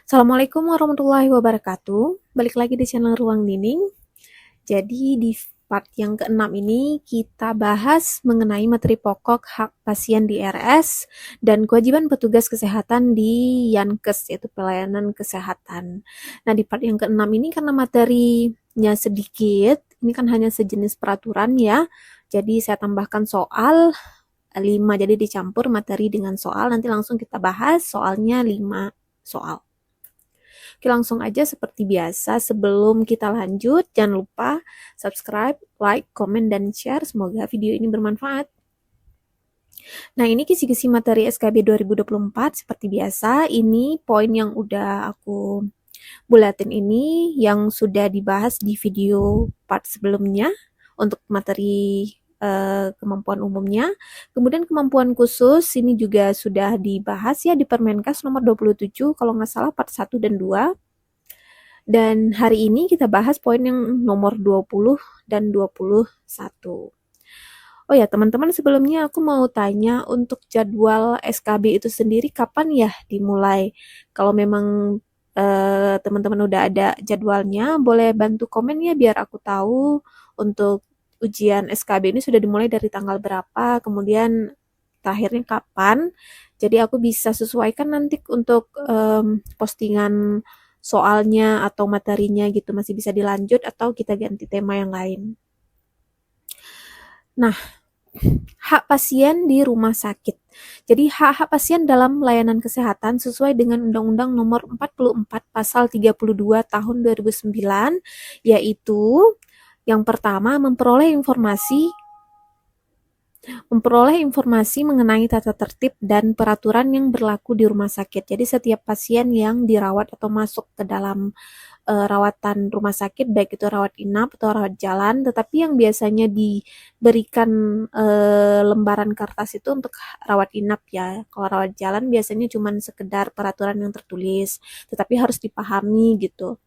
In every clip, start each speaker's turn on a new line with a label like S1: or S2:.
S1: Assalamualaikum warahmatullahi wabarakatuh. Balik lagi di channel Ruang Nining. Jadi di part yang keenam ini kita bahas mengenai materi pokok hak pasien di RS dan kewajiban petugas kesehatan di Yankes, yaitu pelayanan kesehatan. Nah, di part yang keenam ini karena materinya sedikit, ini kan hanya sejenis peraturan ya. Jadi saya tambahkan soal 5, jadi dicampur materi dengan soal. Nanti langsung kita bahas soalnya 5 soal. Oke, langsung aja seperti biasa. Sebelum kita lanjut, jangan lupa subscribe, like, komen, dan share. Semoga video ini bermanfaat. Nah, ini kisi-kisi materi SKB 2024. Seperti biasa, ini poin yang udah aku bulatin ini yang sudah dibahas di video part sebelumnya untuk materi kemampuan umumnya. Kemudian kemampuan khusus ini juga sudah dibahas ya di Permenkes nomor 27 kalau nggak salah part 1 dan 2. Dan hari ini kita bahas poin yang nomor 20 dan 21. Oh ya, teman-teman, sebelumnya aku mau tanya untuk jadwal SKB itu sendiri kapan ya dimulai? Kalau memang teman-teman udah ada jadwalnya, boleh bantu komen ya biar aku tahu untuk ujian SKB ini sudah dimulai dari tanggal berapa, kemudian terakhirnya kapan. Jadi aku bisa sesuaikan nanti untuk postingan soalnya atau materinya gitu, masih bisa dilanjut atau kita ganti tema yang lain. Nah, hak pasien di rumah sakit. Jadi hak-hak pasien dalam layanan kesehatan sesuai dengan Undang-Undang Nomor 44 Pasal 32 Tahun 2009, yaitu yang pertama memperoleh informasi mengenai tata tertib dan peraturan yang berlaku di rumah sakit. Jadi setiap pasien yang dirawat atau masuk ke dalam rawatan rumah sakit, baik itu rawat inap atau rawat jalan, tetapi yang biasanya diberikan lembaran kertas itu untuk rawat inap ya. Kalau rawat jalan biasanya cuma sekedar peraturan yang tertulis, tetapi harus dipahami gitu.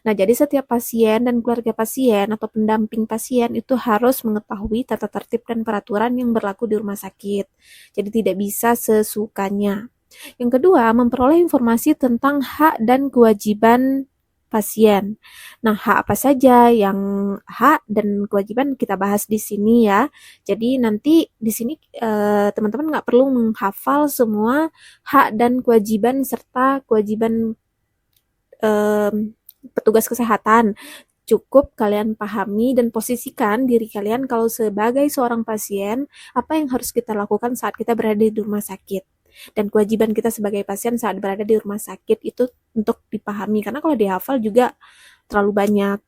S1: Nah, jadi setiap pasien dan keluarga pasien atau pendamping pasien itu harus mengetahui tata tertib dan peraturan yang berlaku di rumah sakit. Jadi tidak bisa sesukanya. Yang kedua, memperoleh informasi tentang hak dan kewajiban pasien. Nah, hak apa saja yang hak dan kewajiban kita bahas di sini ya. Jadi nanti di sini teman-teman nggak perlu menghafal semua hak dan kewajiban serta kewajiban petugas kesehatan. Cukup kalian pahami dan posisikan diri kalian kalau sebagai seorang pasien, apa yang harus kita lakukan saat kita berada di rumah sakit. Dan kewajiban kita sebagai pasien saat berada di rumah sakit itu untuk dipahami. Karena kalau dihafal juga terlalu banyak.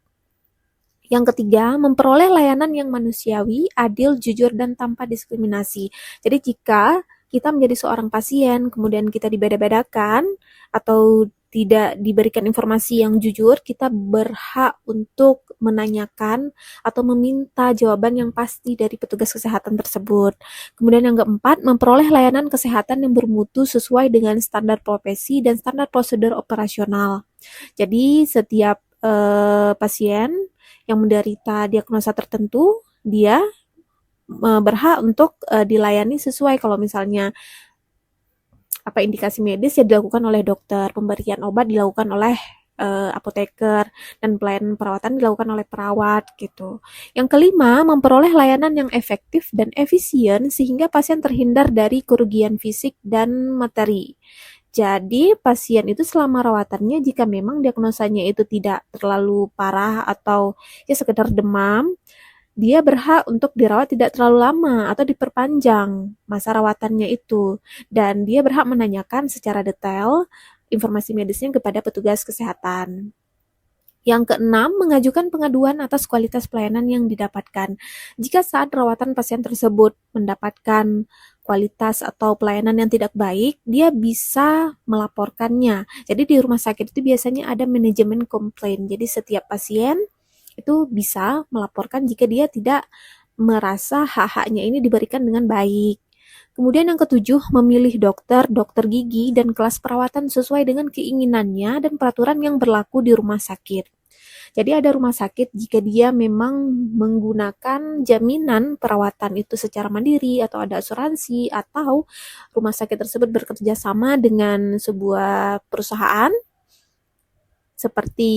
S1: Yang ketiga, memperoleh layanan yang manusiawi, adil, jujur, dan tanpa diskriminasi. Jadi jika kita menjadi seorang pasien, kemudian kita dibeda-bedakan atau tidak diberikan informasi yang jujur, kita berhak untuk menanyakan atau meminta jawaban yang pasti dari petugas kesehatan tersebut. Kemudian yang keempat, memperoleh layanan kesehatan yang bermutu sesuai dengan standar profesi dan standar prosedur operasional. Jadi setiap pasien yang menderita diagnosa tertentu, dia berhak untuk dilayani sesuai. Kalau misalnya apa indikasi medis ya dilakukan oleh dokter, pemberian obat dilakukan oleh apoteker, dan pelayanan perawatan dilakukan oleh perawat gitu. Yang kelima, memperoleh layanan yang efektif dan efisien sehingga pasien terhindar dari kerugian fisik dan materi. Jadi pasien itu selama rawatannya jika memang diagnosanya itu tidak terlalu parah atau ya sekedar demam, dia berhak untuk dirawat tidak terlalu lama atau diperpanjang masa rawatannya itu. Dan dia berhak menanyakan secara detail informasi medisnya kepada petugas kesehatan. Yang keenam, mengajukan pengaduan atas kualitas pelayanan yang didapatkan. Jika saat rawatan pasien tersebut mendapatkan kualitas atau pelayanan yang tidak baik, dia bisa melaporkannya. Jadi di rumah sakit itu biasanya ada manajemen komplain. Jadi setiap pasien itu bisa melaporkan jika dia tidak merasa hak-haknya ini diberikan dengan baik. Kemudian yang ketujuh, memilih dokter, dokter gigi, dan kelas perawatan sesuai dengan keinginannya dan peraturan yang berlaku di rumah sakit. Jadi ada rumah sakit jika dia memang menggunakan jaminan perawatan itu secara mandiri atau ada asuransi, atau rumah sakit tersebut bekerja sama dengan sebuah perusahaan seperti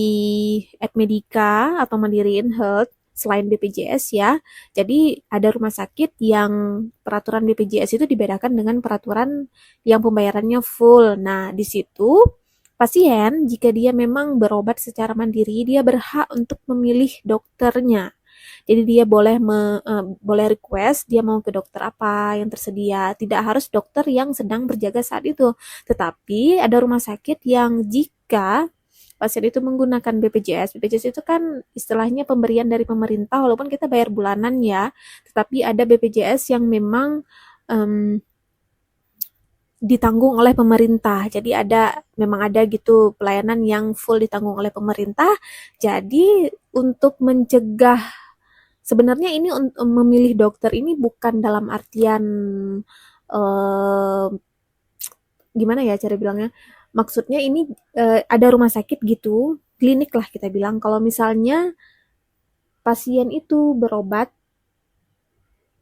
S1: Admedika atau Mandiri Health selain BPJS ya. Jadi ada rumah sakit yang peraturan BPJS itu dibedakan dengan peraturan yang pembayarannya full. Nah, di situ pasien jika dia memang berobat secara mandiri, dia berhak untuk memilih dokternya. Jadi dia boleh request dia mau ke dokter apa yang tersedia. Tidak harus dokter yang sedang berjaga saat itu. Tetapi ada rumah sakit yang jika pasien itu menggunakan BPJS. BPJS itu kan istilahnya pemberian dari pemerintah walaupun kita bayar bulanan ya. Tetapi ada BPJS yang memang ditanggung oleh pemerintah. Jadi memang ada gitu pelayanan yang full ditanggung oleh pemerintah. Jadi untuk mencegah sebenarnya ini memilih dokter ini bukan dalam artian gimana ya cara bilangnya? Maksudnya ini ada rumah sakit gitu, klinik lah kita bilang. Kalau misalnya pasien itu berobat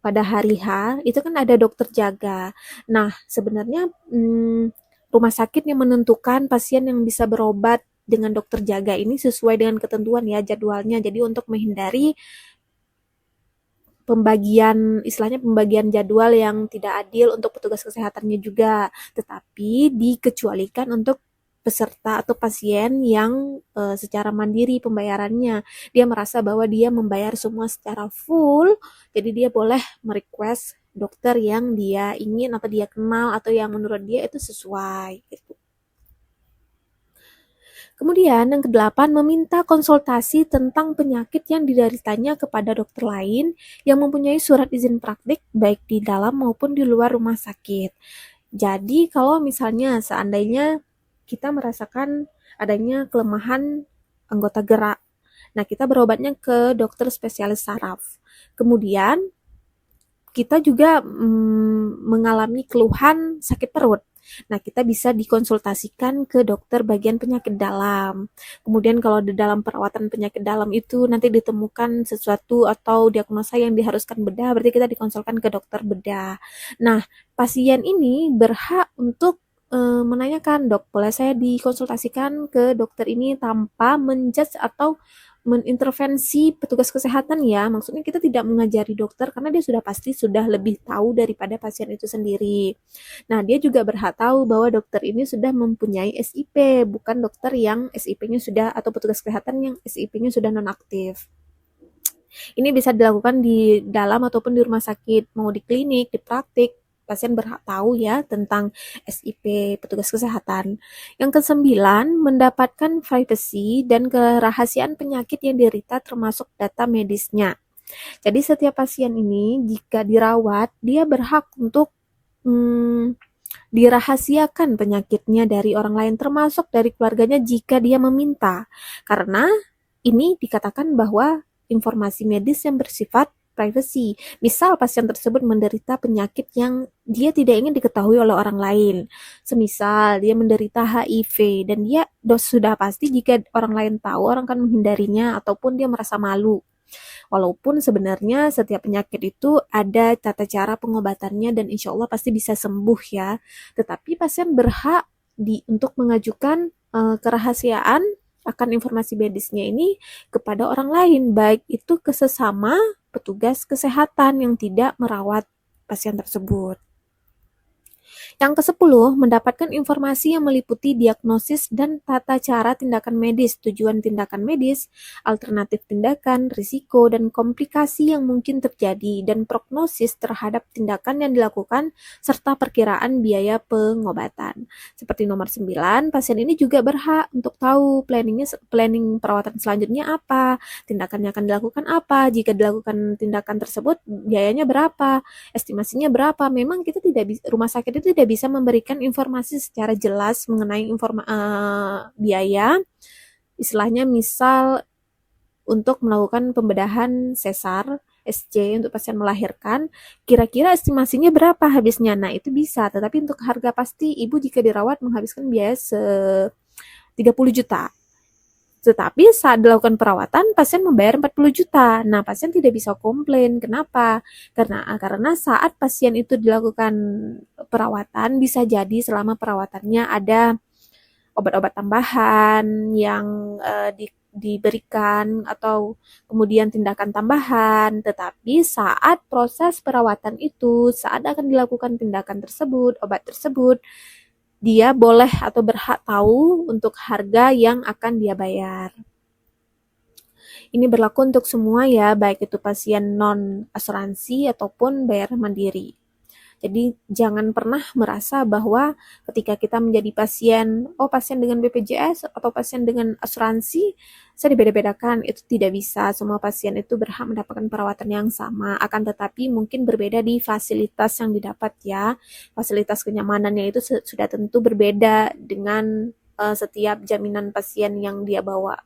S1: pada hari H, itu kan ada dokter jaga. Nah, sebenarnya rumah sakit yang menentukan pasien yang bisa berobat dengan dokter jaga ini sesuai dengan ketentuan ya jadwalnya. Jadi untuk menghindari istilahnya pembagian jadwal yang tidak adil untuk petugas kesehatannya juga, tetapi dikecualikan untuk peserta atau pasien yang secara mandiri pembayarannya. Dia merasa bahwa dia membayar semua secara full, jadi dia boleh merequest dokter yang dia ingin atau dia kenal atau yang menurut dia itu sesuai gitu. Kemudian yang kedelapan, meminta konsultasi tentang penyakit yang dideritanya kepada dokter lain yang mempunyai surat izin praktik baik di dalam maupun di luar rumah sakit. Jadi kalau misalnya seandainya kita merasakan adanya kelemahan anggota gerak, nah kita berobatnya ke dokter spesialis saraf. Kemudian kita juga mengalami keluhan sakit perut. Nah, kita bisa dikonsultasikan ke dokter bagian penyakit dalam. Kemudian kalau di dalam perawatan penyakit dalam itu nanti ditemukan sesuatu atau diagnosa yang diharuskan bedah, berarti kita dikonsulkan ke dokter bedah. Nah, pasien ini berhak untuk menanyakan, dok, boleh saya dikonsultasikan ke dokter ini tanpa menjudge atau mengintervensi petugas kesehatan ya. Maksudnya kita tidak mengajari dokter karena dia sudah pasti sudah lebih tahu daripada pasien itu sendiri. Nah, dia juga berhak tahu bahwa dokter ini sudah mempunyai SIP, bukan dokter yang SIP-nya sudah atau petugas kesehatan yang SIP-nya sudah nonaktif. Ini bisa dilakukan di dalam ataupun di rumah sakit, mau di klinik, di praktik. Pasien berhak tahu ya tentang SIP petugas kesehatan. Yang kesembilan, mendapatkan privasi dan kerahasiaan penyakit yang diderita termasuk data medisnya. Jadi setiap pasien ini jika dirawat, dia berhak untuk dirahasiakan penyakitnya dari orang lain termasuk dari keluarganya jika dia meminta. Karena ini dikatakan bahwa informasi medis yang bersifat privacy. Misal pasien tersebut menderita penyakit yang dia tidak ingin diketahui oleh orang lain. Semisal dia menderita HIV dan dia sudah pasti jika orang lain tahu orang akan menghindarinya ataupun dia merasa malu. Walaupun sebenarnya setiap penyakit itu ada tata cara pengobatannya dan insya Allah pasti bisa sembuh ya. Tetapi pasien berhak untuk mengajukan kerahasiaan akan informasi medisnya ini kepada orang lain, baik itu ke sesama petugas kesehatan yang tidak merawat pasien tersebut. Yang ke-10, mendapatkan informasi yang meliputi diagnosis dan tata cara tindakan medis, tujuan tindakan medis, alternatif tindakan, risiko, dan komplikasi yang mungkin terjadi, dan prognosis terhadap tindakan yang dilakukan, serta perkiraan biaya pengobatan. Seperti nomor 9, pasien ini juga berhak untuk tahu planning perawatan selanjutnya apa, tindakan yang akan dilakukan apa, jika dilakukan tindakan tersebut, biayanya berapa, estimasinya berapa. Memang kita rumah sakit itu tidak bisa memberikan informasi secara jelas mengenai biaya, istilahnya misal untuk melakukan pembedahan sesar, SC untuk pasien melahirkan, kira-kira estimasinya berapa habisnya. Nah, itu bisa, tetapi untuk harga pasti ibu jika dirawat menghabiskan biaya 30 juta. Tetapi saat dilakukan perawatan, pasien membayar 40 juta. Nah, pasien tidak bisa komplain. Kenapa? Karena saat pasien itu dilakukan perawatan, bisa jadi selama perawatannya ada obat-obat tambahan yang diberikan atau kemudian tindakan tambahan, tetapi saat proses perawatan itu, saat akan dilakukan tindakan tersebut, obat tersebut, dia boleh atau berhak tahu untuk harga yang akan dia bayar. Ini berlaku untuk semua ya, baik itu pasien non asuransi ataupun bayar mandiri. Jadi jangan pernah merasa bahwa ketika kita menjadi pasien, oh pasien dengan BPJS atau pasien dengan asuransi, saya dibeda-bedakan. Itu tidak bisa. Semua pasien itu berhak mendapatkan perawatan yang sama. Akan tetapi mungkin berbeda di fasilitas yang didapat ya. Fasilitas kenyamanannya itu sudah tentu berbeda dengan setiap jaminan pasien yang dia bawa.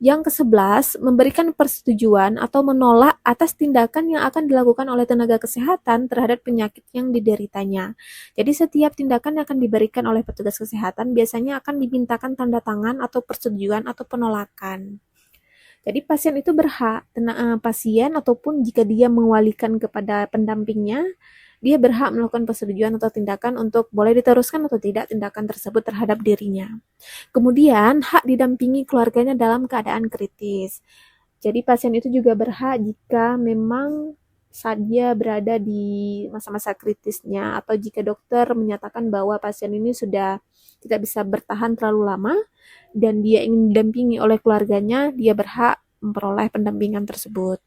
S1: Yang ke-11, memberikan persetujuan atau menolak atas tindakan yang akan dilakukan oleh tenaga kesehatan terhadap penyakit yang dideritanya. Jadi setiap tindakan yang akan diberikan oleh petugas kesehatan biasanya akan dimintakan tanda tangan atau persetujuan atau penolakan. Jadi pasien itu berhak, pasien ataupun jika dia mewalikan kepada pendampingnya, dia berhak melakukan persetujuan atau tindakan untuk boleh diteruskan atau tidak tindakan tersebut terhadap dirinya. Kemudian, hak didampingi keluarganya dalam keadaan kritis. Jadi pasien itu juga berhak jika memang saat dia berada di masa-masa kritisnya atau jika dokter menyatakan bahwa pasien ini sudah tidak bisa bertahan terlalu lama dan dia ingin didampingi oleh keluarganya, dia berhak memperoleh pendampingan tersebut.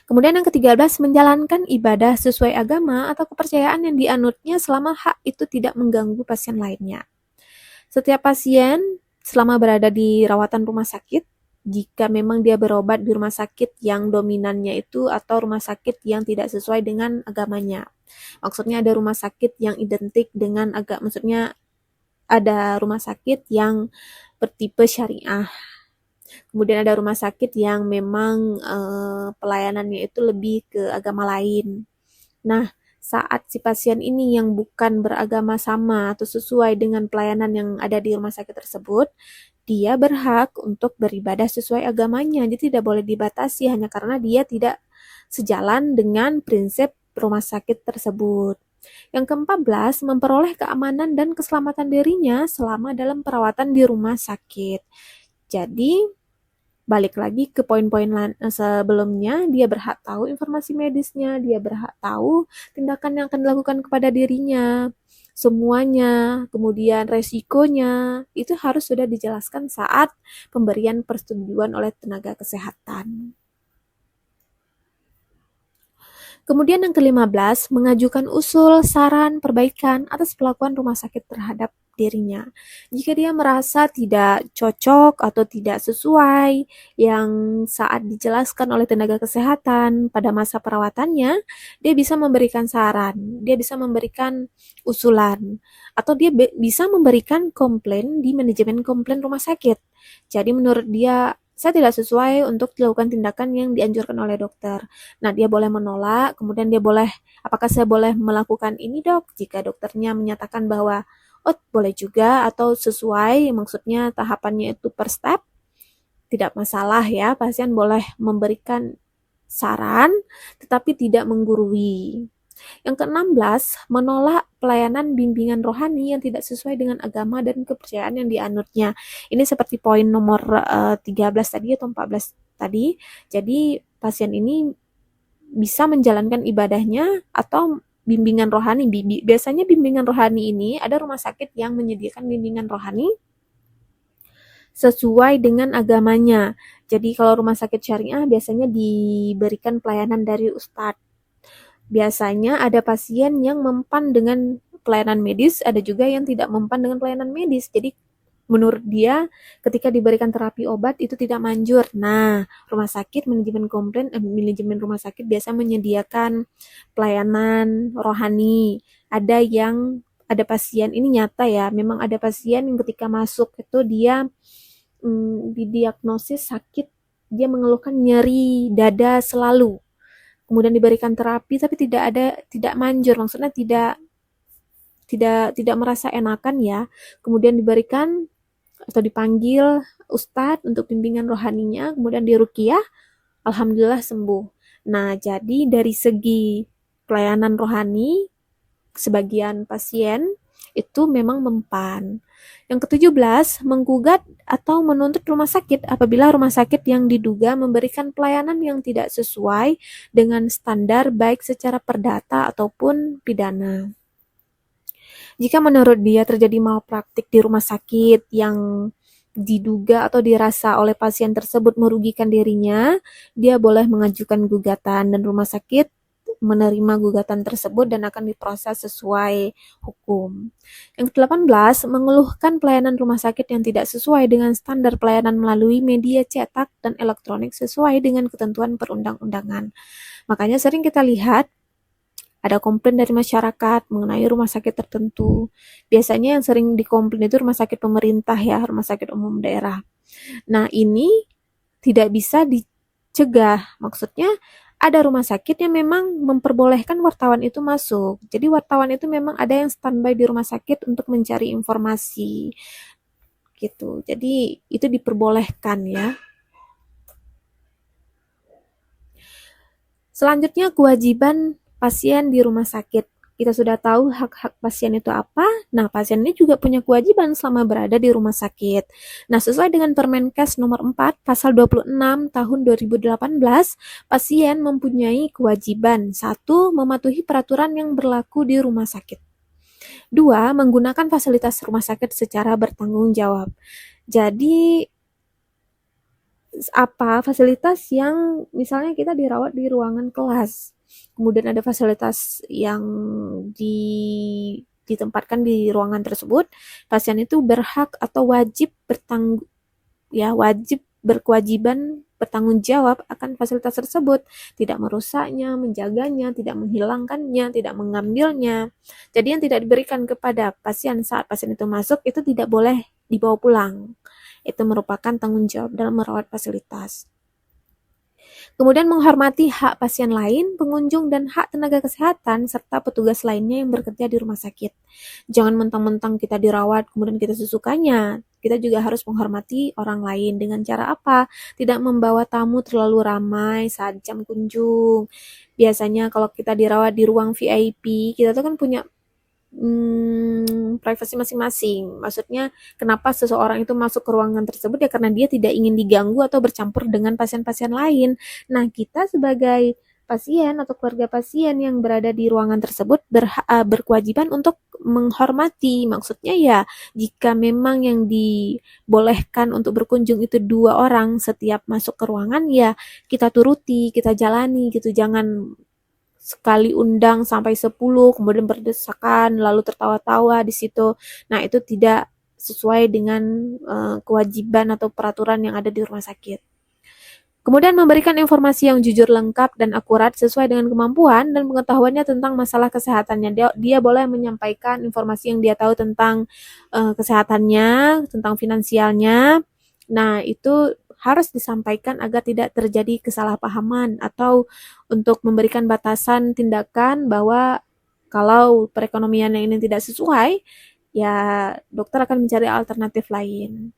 S1: Kemudian yang ke-13, menjalankan ibadah sesuai agama atau kepercayaan yang dianutnya selama hak itu tidak mengganggu pasien lainnya. Setiap pasien selama berada di rawatan rumah sakit, jika memang dia berobat di rumah sakit yang dominannya itu atau rumah sakit yang tidak sesuai dengan agamanya. Maksudnya ada rumah sakit yang identik dengan maksudnya ada rumah sakit yang bertipe syariah. Kemudian ada rumah sakit yang memang pelayanannya itu lebih ke agama lain. Nah, saat si pasien ini yang bukan beragama sama atau sesuai dengan pelayanan yang ada di rumah sakit tersebut, dia berhak untuk beribadah sesuai agamanya. Jadi tidak boleh dibatasi hanya karena dia tidak sejalan dengan prinsip rumah sakit tersebut. Yang ke-14, memperoleh keamanan dan keselamatan dirinya selama dalam perawatan di rumah sakit. Jadi, balik lagi ke poin-poin sebelumnya, dia berhak tahu informasi medisnya, dia berhak tahu tindakan yang akan dilakukan kepada dirinya, semuanya, kemudian resikonya, itu harus sudah dijelaskan saat pemberian persetujuan oleh tenaga kesehatan. Kemudian yang ke-15, mengajukan usul, saran, perbaikan atas perlakuan rumah sakit terhadap dirinya. Jika dia merasa tidak cocok atau tidak sesuai yang saat dijelaskan oleh tenaga kesehatan pada masa perawatannya, dia bisa memberikan saran, dia bisa memberikan usulan, atau dia bisa memberikan komplain di manajemen komplain rumah sakit. Jadi menurut dia, saya tidak sesuai untuk dilakukan tindakan yang dianjurkan oleh dokter. Nah, dia boleh menolak, kemudian dia boleh, apakah saya boleh melakukan ini dok? Jika dokternya menyatakan bahwa, oh boleh juga, atau sesuai, maksudnya tahapannya itu per step, tidak masalah ya, pasien boleh memberikan saran, tetapi tidak menggurui. Yang ke-16, menolak pelayanan bimbingan rohani yang tidak sesuai dengan agama dan kepercayaan yang dianutnya. Ini seperti poin nomor 13 tadi atau 14 tadi. Jadi pasien ini bisa menjalankan ibadahnya atau bimbingan rohani. Biasanya bimbingan rohani ini ada rumah sakit yang menyediakan bimbingan rohani sesuai dengan agamanya. Jadi kalau rumah sakit syariah biasanya diberikan pelayanan dari ustadz. Biasanya ada pasien yang mempan dengan pelayanan medis, ada juga yang tidak mempan dengan pelayanan medis. Jadi menurut dia ketika diberikan terapi obat itu tidak manjur. Nah, rumah sakit manajemen rumah sakit biasa menyediakan pelayanan rohani. Ada pasien ini nyata ya, memang ada pasien yang ketika masuk itu dia didiagnosis sakit, dia mengeluhkan nyeri dada selalu. Kemudian diberikan terapi tapi tidak manjur, maksudnya tidak merasa enakan ya. Kemudian diberikan atau dipanggil ustadz untuk bimbingan rohaninya, kemudian diruqyah, alhamdulillah sembuh. Nah, jadi dari segi pelayanan rohani sebagian pasien itu memang mempan. Yang ke-17, menggugat atau menuntut rumah sakit apabila rumah sakit yang diduga memberikan pelayanan yang tidak sesuai dengan standar baik secara perdata ataupun pidana. Jika menurut dia terjadi malpraktik di rumah sakit yang diduga atau dirasa oleh pasien tersebut merugikan dirinya, dia boleh mengajukan gugatan dan rumah sakit menerima gugatan tersebut dan akan diproses sesuai hukum. Yang ke-18, mengeluhkan pelayanan rumah sakit yang tidak sesuai dengan standar pelayanan melalui media cetak dan elektronik sesuai dengan ketentuan perundang-undangan. Makanya sering kita lihat ada komplain dari masyarakat mengenai rumah sakit tertentu. Biasanya yang sering dikomplain itu rumah sakit pemerintah ya, rumah sakit umum daerah. Nah, ini tidak bisa dicegah. Maksudnya ada rumah sakit yang memang memperbolehkan wartawan itu masuk. Jadi wartawan itu memang ada yang standby di rumah sakit untuk mencari informasi gitu. Jadi itu diperbolehkan ya. Selanjutnya kewajiban pasien di rumah sakit. Kita sudah tahu hak-hak pasien itu apa. Nah, pasien ini juga punya kewajiban selama berada di rumah sakit. Nah, sesuai dengan Permenkes nomor 4 pasal 26 tahun 2018, pasien mempunyai kewajiban 1. Mematuhi peraturan yang berlaku di rumah sakit. 2. Menggunakan fasilitas rumah sakit secara bertanggung jawab. Jadi apa fasilitas yang misalnya kita dirawat di ruangan kelas, kemudian ada fasilitas yang ditempatkan di ruangan tersebut, pasien itu berhak atau wajib berkewajiban bertanggung jawab akan fasilitas tersebut, tidak merusaknya, menjaganya, tidak menghilangkannya, tidak mengambilnya. Jadi yang tidak diberikan kepada pasien saat pasien itu masuk itu tidak boleh dibawa pulang. Itu merupakan tanggung jawab dalam merawat fasilitas. Kemudian menghormati hak pasien lain, pengunjung, dan hak tenaga kesehatan, serta petugas lainnya yang bekerja di rumah sakit. Jangan mentang-mentang kita dirawat, kemudian kita sesukanya. Kita juga harus menghormati orang lain dengan cara apa? Tidak membawa tamu terlalu ramai saat jam kunjung. Biasanya kalau kita dirawat di ruang VIP, kita tuh kan punya privasi masing-masing. Maksudnya kenapa seseorang itu masuk ke ruangan tersebut ya karena dia tidak ingin diganggu atau bercampur dengan pasien-pasien lain. Nah, kita sebagai pasien atau keluarga pasien yang berada di ruangan tersebut berkewajiban untuk menghormati. Maksudnya ya jika memang yang dibolehkan untuk berkunjung itu 2 orang setiap masuk ke ruangan ya kita turuti, kita jalani gitu. Jangan sekali undang sampai 10, kemudian berdesakan, lalu tertawa-tawa di situ. Nah, itu tidak sesuai dengan kewajiban atau peraturan yang ada di rumah sakit. Kemudian memberikan informasi yang jujur, lengkap, dan akurat sesuai dengan kemampuan dan pengetahuannya tentang masalah kesehatannya. Dia boleh menyampaikan informasi yang dia tahu tentang kesehatannya, tentang finansialnya. Nah, itu harus disampaikan agar tidak terjadi kesalahpahaman atau untuk memberikan batasan tindakan bahwa kalau perekonomian yang ini tidak sesuai, ya dokter akan mencari alternatif lain.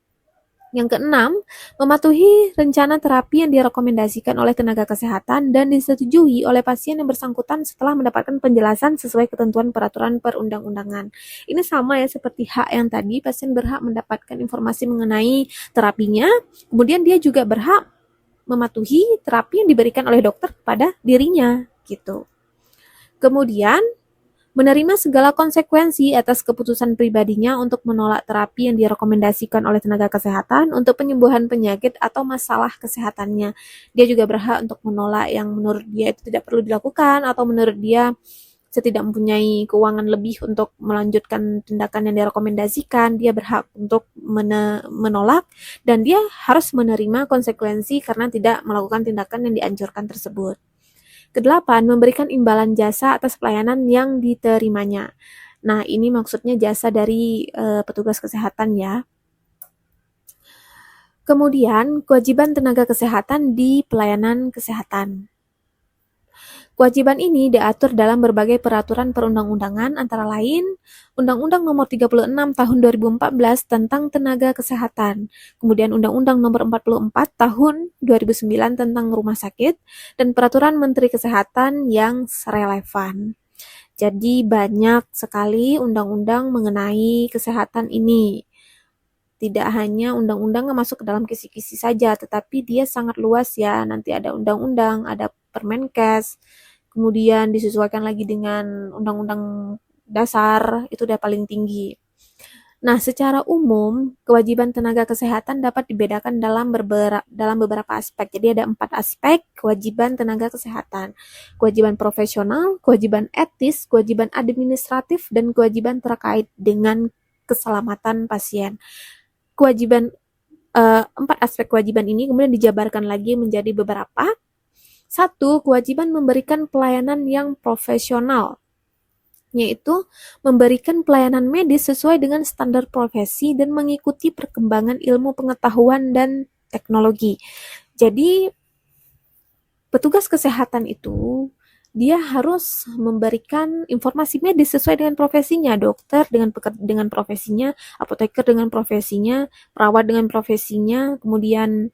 S1: Yang keenam, mematuhi rencana terapi yang direkomendasikan oleh tenaga kesehatan dan disetujui oleh pasien yang bersangkutan setelah mendapatkan penjelasan sesuai ketentuan peraturan perundang-undangan. Ini sama ya seperti hak yang tadi, pasien berhak mendapatkan informasi mengenai terapinya, kemudian dia juga berhak mematuhi terapi yang diberikan oleh dokter kepada dirinya, gitu. Kemudian, menerima segala konsekuensi atas keputusan pribadinya untuk menolak terapi yang direkomendasikan oleh tenaga kesehatan untuk penyembuhan penyakit atau masalah kesehatannya. Dia juga berhak untuk menolak yang menurut dia itu tidak perlu dilakukan atau menurut dia tidak mempunyai keuangan lebih untuk melanjutkan tindakan yang direkomendasikan. Dia berhak untuk menolak dan dia harus menerima konsekuensi karena tidak melakukan tindakan yang dianjurkan tersebut. Kedelapan, memberikan imbalan jasa atas pelayanan yang diterimanya. Nah, ini maksudnya jasa dari petugas kesehatan ya. Kemudian, kewajiban tenaga kesehatan di pelayanan kesehatan. Kewajiban ini diatur dalam berbagai peraturan perundang-undangan antara lain Undang-Undang Nomor 36 Tahun 2014 tentang Tenaga Kesehatan, kemudian Undang-Undang Nomor 44 Tahun 2009 tentang Rumah Sakit, dan Peraturan Menteri Kesehatan yang relevan. Jadi banyak sekali undang-undang mengenai kesehatan ini. Tidak hanya undang-undang yang masuk ke dalam kisi-kisi saja, tetapi dia sangat luas ya. Nanti ada undang-undang, ada Permenkes, kemudian disesuaikan lagi dengan undang-undang dasar, itu udah paling tinggi. Nah, secara umum, kewajiban tenaga kesehatan dapat dibedakan dalam beberapa aspek. Jadi ada 4 aspek kewajiban tenaga kesehatan. Kewajiban profesional, kewajiban etis, kewajiban administratif, dan kewajiban terkait dengan keselamatan pasien. Kewajiban 4 aspek kewajiban ini kemudian dijabarkan lagi menjadi beberapa. 1. Kewajiban memberikan pelayanan yang profesional, yaitu memberikan pelayanan medis sesuai dengan standar profesi dan mengikuti perkembangan ilmu pengetahuan dan teknologi. Jadi, petugas kesehatan itu dia harus memberikan informasi medis sesuai dengan profesinya, dokter dengan profesinya, apoteker dengan profesinya, perawat dengan profesinya, kemudian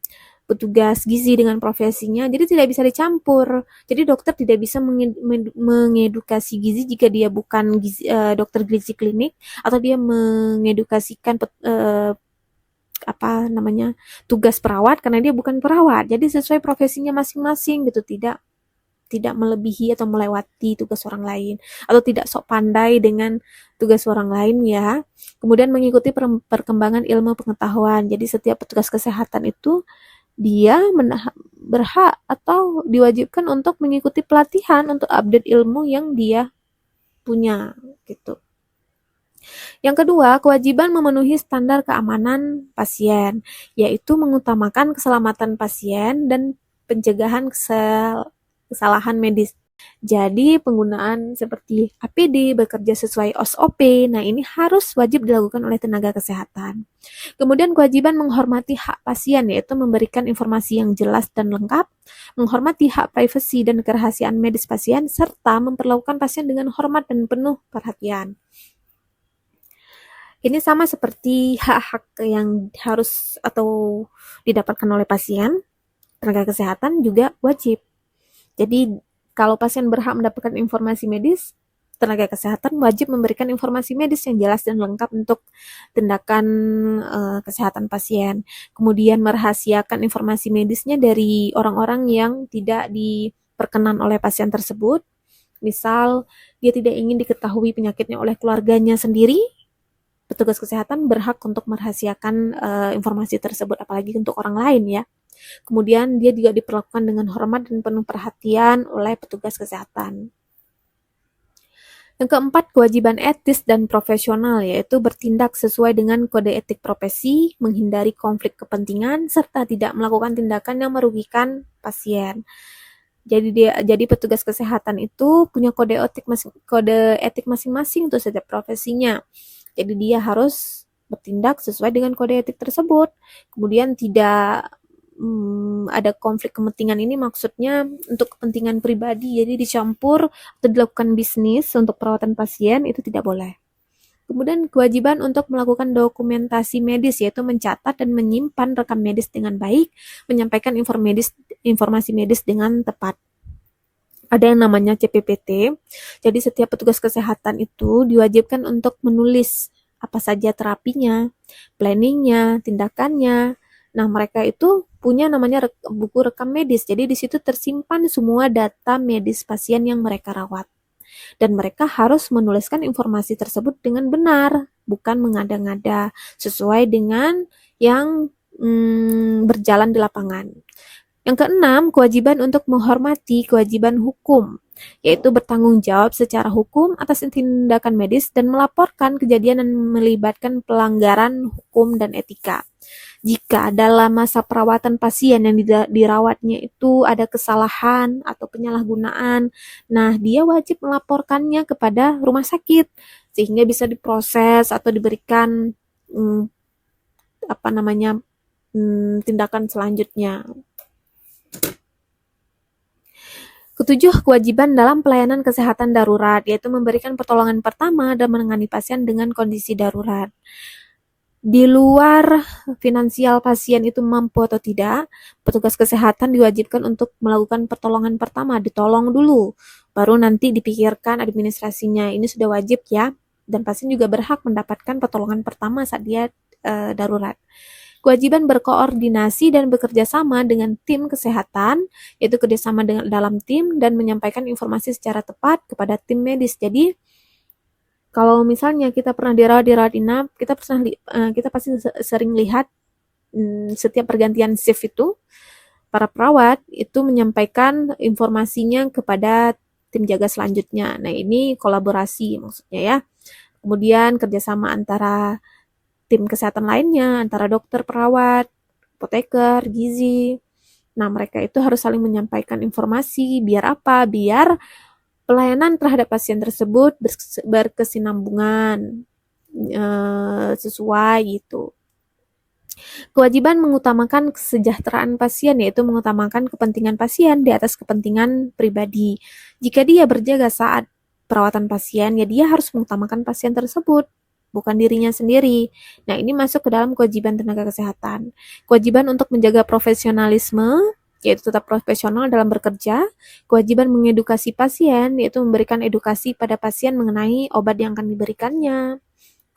S1: petugas gizi dengan profesinya. Jadi tidak bisa dicampur. Jadi dokter tidak bisa mengedukasi gizi jika dia bukan dokter gizi klinik, atau dia mengedukasikan tugas perawat karena dia bukan perawat. Jadi sesuai profesinya masing-masing gitu, tidak melebihi atau melewati tugas orang lain, atau tidak sok pandai dengan tugas orang lain ya. Kemudian mengikuti perkembangan ilmu pengetahuan. Jadi setiap petugas kesehatan itu dia berhak atau diwajibkan untuk mengikuti pelatihan untuk update ilmu yang dia punya gitu. Yang kedua, kewajiban memenuhi standar keamanan pasien, yaitu mengutamakan keselamatan pasien dan pencegahan kesalahan medis. Jadi penggunaan seperti APD, bekerja sesuai SOP, nah ini harus wajib dilakukan oleh tenaga kesehatan. Kemudian kewajiban menghormati hak pasien, yaitu memberikan informasi yang jelas dan lengkap, menghormati hak privasi dan kerahasiaan medis pasien, serta memperlakukan pasien dengan hormat dan penuh perhatian. Ini sama seperti hak-hak yang harus atau didapatkan oleh pasien, tenaga kesehatan juga wajib. Jadi kalau pasien berhak mendapatkan informasi medis, tenaga kesehatan wajib memberikan informasi medis yang jelas dan lengkap untuk tindakan kesehatan pasien. Kemudian merahasiakan informasi medisnya dari orang-orang yang tidak diperkenan oleh pasien tersebut. Misal, dia tidak ingin diketahui penyakitnya oleh keluarganya sendiri, petugas kesehatan berhak untuk merahasiakan informasi tersebut, apalagi untuk orang lain ya. Kemudian dia juga diperlakukan dengan hormat dan penuh perhatian oleh petugas kesehatan. Yang keempat, kewajiban etis dan profesional, yaitu bertindak sesuai dengan kode etik profesi, menghindari konflik kepentingan, serta tidak melakukan tindakan yang merugikan pasien. Jadi petugas kesehatan itu punya kode etik masing-masing untuk setiap profesinya. Jadi dia harus bertindak sesuai dengan kode etik tersebut. Kemudian tidak ada konflik kepentingan, ini maksudnya untuk kepentingan pribadi, jadi dicampur atau dilakukan bisnis untuk perawatan pasien, itu tidak boleh. Kemudian kewajiban untuk melakukan dokumentasi medis, yaitu mencatat dan menyimpan rekam medis dengan baik, menyampaikan informasi medis dengan tepat. Ada yang namanya CPPT, jadi setiap petugas kesehatan itu diwajibkan untuk menulis apa saja terapinya, planningnya, tindakannya. Nah, mereka itu punya namanya buku rekam medis. Jadi di situ tersimpan semua data medis pasien yang mereka rawat. Dan mereka harus menuliskan informasi tersebut dengan benar, bukan mengada-ngada, sesuai dengan yang berjalan di lapangan. Yang keenam, kewajiban untuk menghormati kewajiban hukum, yaitu bertanggung jawab secara hukum atas tindakan medis dan melaporkan kejadian yang melibatkan pelanggaran hukum dan etika. Jika dalam masa perawatan pasien yang dirawatnya itu ada kesalahan atau penyalahgunaan, nah dia wajib melaporkannya kepada rumah sakit sehingga bisa diproses atau diberikan tindakan selanjutnya. Ketujuh, kewajiban dalam pelayanan kesehatan darurat, yaitu memberikan pertolongan pertama dan menangani pasien dengan kondisi darurat. Di luar finansial pasien itu mampu atau tidak, petugas kesehatan diwajibkan untuk melakukan pertolongan pertama, ditolong dulu baru nanti dipikirkan administrasinya. Ini sudah wajib ya, dan pasien juga berhak mendapatkan pertolongan pertama saat dia darurat. Kewajiban berkoordinasi dan bekerja sama dengan tim kesehatan, yaitu kerjasama dengan dalam tim dan menyampaikan informasi secara tepat kepada tim medis. Jadi kalau misalnya kita pernah dirawat inap, kita pasti sering lihat setiap pergantian shift itu para perawat itu menyampaikan informasinya kepada tim jaga selanjutnya. Nah, ini kolaborasi maksudnya ya. Kemudian kerjasama antara tim kesehatan lainnya, antara dokter, perawat, apoteker, gizi. Nah, mereka itu harus saling menyampaikan informasi. Biar apa? Biar pelayanan terhadap pasien tersebut berkesinambungan, sesuai gitu. Kewajiban mengutamakan kesejahteraan pasien, yaitu mengutamakan kepentingan pasien di atas kepentingan pribadi. Jika dia berjaga saat perawatan pasien, ya dia harus mengutamakan pasien tersebut, bukan dirinya sendiri. Nah, ini masuk ke dalam kewajiban tenaga kesehatan. Kewajiban untuk menjaga profesionalisme, yaitu tetap profesional dalam bekerja. Kewajiban mengedukasi pasien, yaitu memberikan edukasi pada pasien mengenai obat yang akan diberikannya.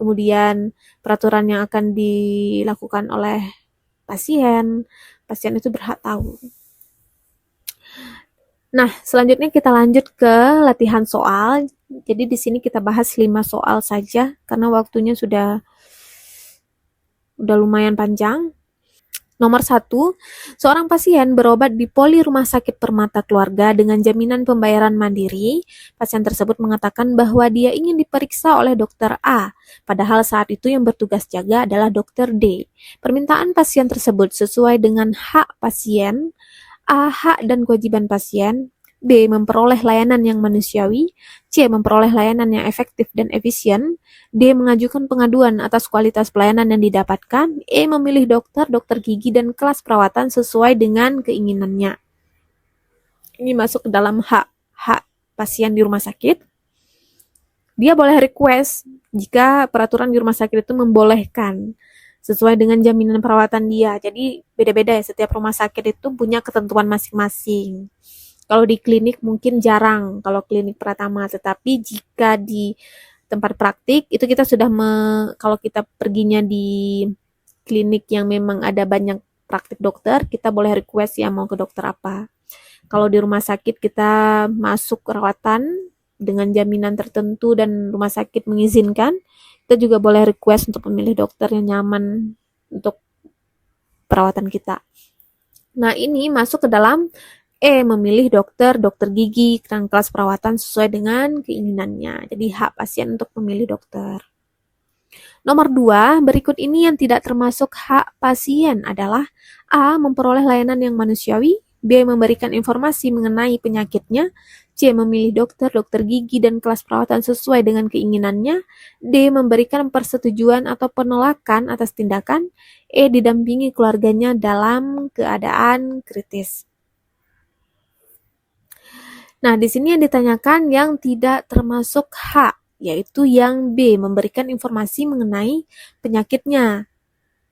S1: Kemudian peraturan yang akan dilakukan oleh pasien itu berhak tahu. Nah, selanjutnya kita lanjut ke latihan soal. Jadi di sini kita bahas 5 soal saja karena waktunya sudah lumayan panjang. Nomor 1, seorang pasien berobat di poli rumah sakit Permata Keluarga dengan jaminan pembayaran mandiri. Pasien tersebut mengatakan bahwa dia ingin diperiksa oleh dokter A, padahal saat itu yang bertugas jaga adalah dokter D. Permintaan pasien tersebut sesuai dengan hak pasien, A. Hak dan kewajiban pasien, B. Memperoleh layanan yang manusiawi, C. Memperoleh layanan yang efektif dan efisien, D. Mengajukan pengaduan atas kualitas pelayanan yang didapatkan, E. Memilih dokter gigi dan kelas perawatan sesuai dengan keinginannya. Ini masuk ke dalam hak pasien di rumah sakit. Dia boleh request jika peraturan di rumah sakit itu membolehkan sesuai dengan jaminan perawatan dia. Jadi beda-beda ya, setiap rumah sakit itu punya ketentuan masing-masing. Kalau di klinik mungkin jarang, kalau klinik Pratama, tetapi jika di tempat praktik itu kita sudah kalau kita perginya di klinik yang memang ada banyak praktik dokter, kita boleh request ya mau ke dokter apa. Kalau di rumah sakit kita masuk perawatan dengan jaminan tertentu dan rumah sakit mengizinkan, kita juga boleh request untuk memilih dokter yang nyaman untuk perawatan kita. Nah, ini masuk ke dalam E. Memilih dokter gigi dan kelas perawatan sesuai dengan keinginannya. Jadi hak pasien untuk memilih dokter. Nomor 2, berikut ini yang tidak termasuk hak pasien adalah A. Memperoleh layanan yang manusiawi, B. Memberikan informasi mengenai penyakitnya, C. Memilih dokter gigi dan kelas perawatan sesuai dengan keinginannya, D. Memberikan persetujuan atau penolakan atas tindakan, E. Didampingi keluarganya dalam keadaan kritis. Nah, di sini yang ditanyakan yang tidak termasuk hak, yaitu yang B, memberikan informasi mengenai penyakitnya.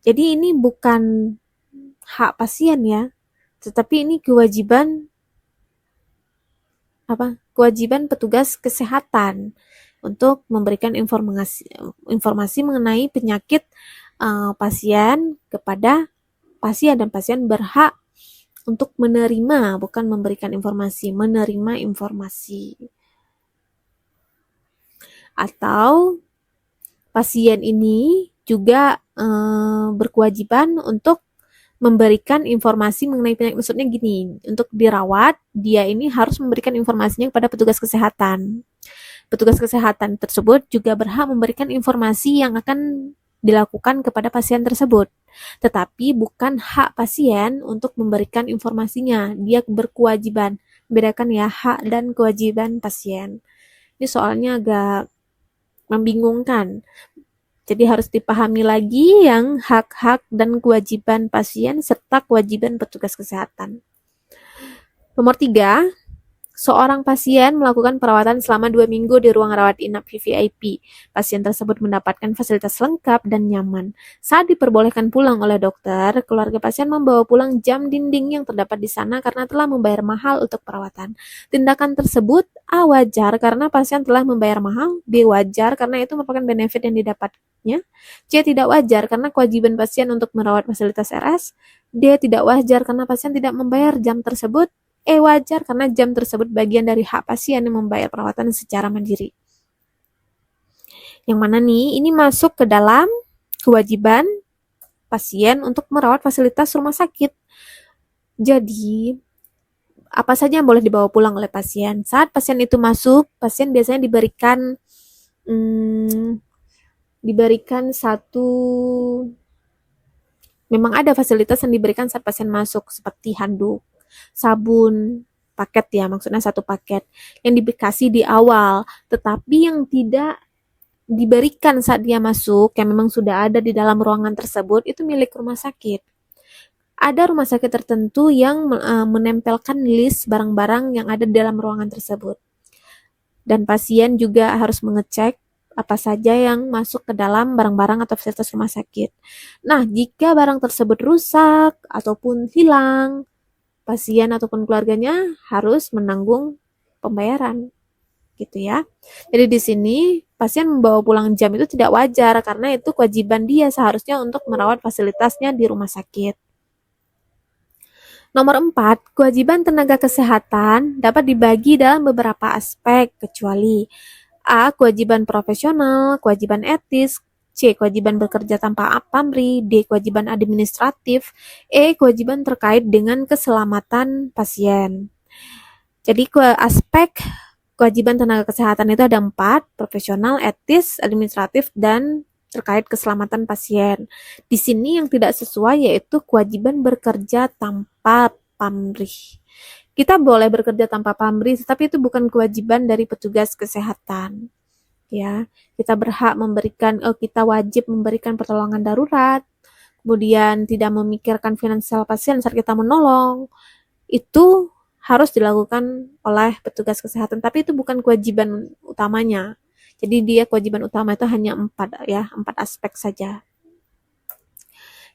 S1: Jadi ini bukan hak pasien ya, tetapi ini kewajiban petugas kesehatan untuk memberikan informasi mengenai penyakit pasien kepada pasien, dan pasien berhak untuk menerima, bukan memberikan informasi, menerima informasi. Atau pasien ini juga berkewajiban untuk memberikan informasi mengenai penyakit. Maksudnya gini, untuk dirawat, dia ini harus memberikan informasinya kepada petugas kesehatan. Petugas kesehatan tersebut juga berhak memberikan informasi yang akan dilakukan kepada pasien tersebut. Tetapi bukan hak pasien untuk memberikan informasinya. Dia berkewajiban. Bedakan ya hak dan kewajiban pasien. Ini soalnya agak membingungkan. Jadi harus dipahami lagi yang hak-hak dan kewajiban pasien serta kewajiban petugas kesehatan. Nomor 3, Seorang pasien melakukan perawatan selama 2 minggu di ruang rawat inap VVIP. Pasien tersebut mendapatkan fasilitas lengkap dan nyaman. Saat diperbolehkan pulang oleh dokter, keluarga pasien membawa pulang jam dinding yang terdapat di sana karena telah membayar mahal untuk perawatan. Tindakan tersebut A. wajar karena pasien telah membayar mahal, B. wajar karena itu merupakan benefit yang didapatnya, C. tidak wajar karena kewajiban pasien untuk merawat fasilitas RS, D. tidak wajar karena pasien tidak membayar jam tersebut, wajar karena jam tersebut bagian dari hak pasien yang membayar perawatan secara mandiri. Yang mana nih? Ini masuk ke dalam kewajiban pasien untuk merawat fasilitas rumah sakit. Jadi, apa saja yang boleh dibawa pulang oleh pasien? Saat pasien itu masuk, pasien biasanya diberikan satu, memang ada fasilitas yang diberikan saat pasien masuk seperti handuk, sabun, paket ya, maksudnya satu paket yang dikasih di awal, tetapi yang tidak diberikan saat dia masuk, yang memang sudah ada di dalam ruangan tersebut, itu milik rumah sakit. Ada rumah sakit tertentu yang menempelkan list barang-barang yang ada di dalam ruangan tersebut. Dan pasien juga harus mengecek apa saja yang masuk ke dalam barang-barang atau fasilitas rumah sakit. Nah, jika barang tersebut rusak ataupun hilang, pasien ataupun keluarganya harus menanggung pembayaran, gitu ya. Jadi di sini pasien membawa pulang jam itu tidak wajar karena itu kewajiban dia seharusnya untuk merawat fasilitasnya di rumah sakit. Nomor 4, kewajiban tenaga kesehatan dapat dibagi dalam beberapa aspek kecuali A. Kewajiban profesional, kewajiban etis, C. Kewajiban bekerja tanpa pamrih, D. Kewajiban administratif, E. Kewajiban terkait dengan keselamatan pasien. Jadi aspek kewajiban tenaga kesehatan itu ada 4, profesional, etis, administratif, dan terkait keselamatan pasien. Di sini yang tidak sesuai yaitu kewajiban bekerja tanpa pamrih. Kita boleh bekerja tanpa pamrih, tetapi itu bukan kewajiban dari petugas kesehatan. Ya, kita kita wajib memberikan pertolongan darurat, kemudian tidak memikirkan finansial pasien saat kita menolong. Itu harus dilakukan oleh petugas kesehatan, tapi itu bukan kewajiban utamanya. Jadi dia kewajiban utama itu hanya 4 aspek saja.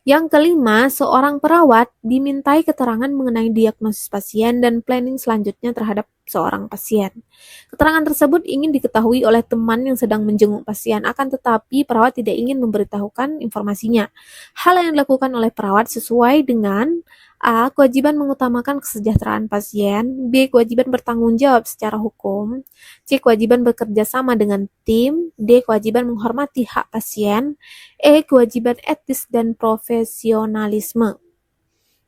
S1: Yang kelima, seorang perawat dimintai keterangan mengenai diagnosis pasien dan planning selanjutnya terhadap seorang pasien. Keterangan tersebut ingin diketahui oleh teman yang sedang menjenguk pasien, akan tetapi perawat tidak ingin memberitahukan informasinya. Hal yang dilakukan oleh perawat sesuai dengan A. Kewajiban mengutamakan kesejahteraan pasien, B. Kewajiban bertanggung jawab secara hukum, C. Kewajiban bekerja sama dengan tim, D. Kewajiban menghormati hak pasien, E. Kewajiban etis dan profesionalisme.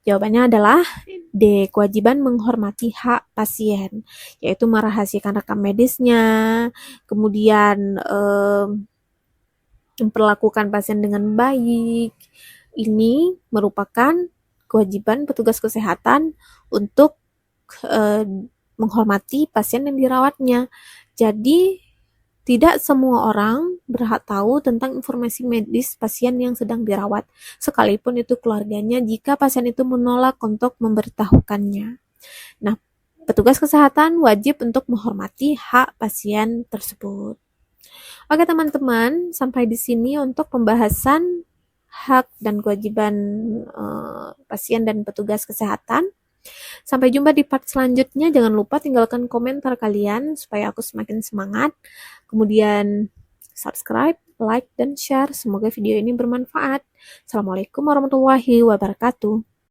S1: Jawabannya adalah D. Kewajiban menghormati hak pasien, yaitu merahasiakan rekam medisnya, kemudian memperlakukan pasien dengan baik. Ini merupakan kewajiban petugas kesehatan untuk menghormati pasien yang dirawatnya. Jadi, tidak semua orang berhak tahu tentang informasi medis pasien yang sedang dirawat, sekalipun itu keluarganya jika pasien itu menolak untuk memberitahukannya. Nah, petugas kesehatan wajib untuk menghormati hak pasien tersebut. Oke teman-teman, sampai di sini untuk pembahasan hak dan kewajiban pasien dan petugas kesehatan. Sampai jumpa di part selanjutnya. Jangan lupa tinggalkan komentar kalian supaya aku semakin semangat. Kemudian subscribe, like, dan share. Semoga video ini bermanfaat. Assalamualaikum warahmatullahi wabarakatuh.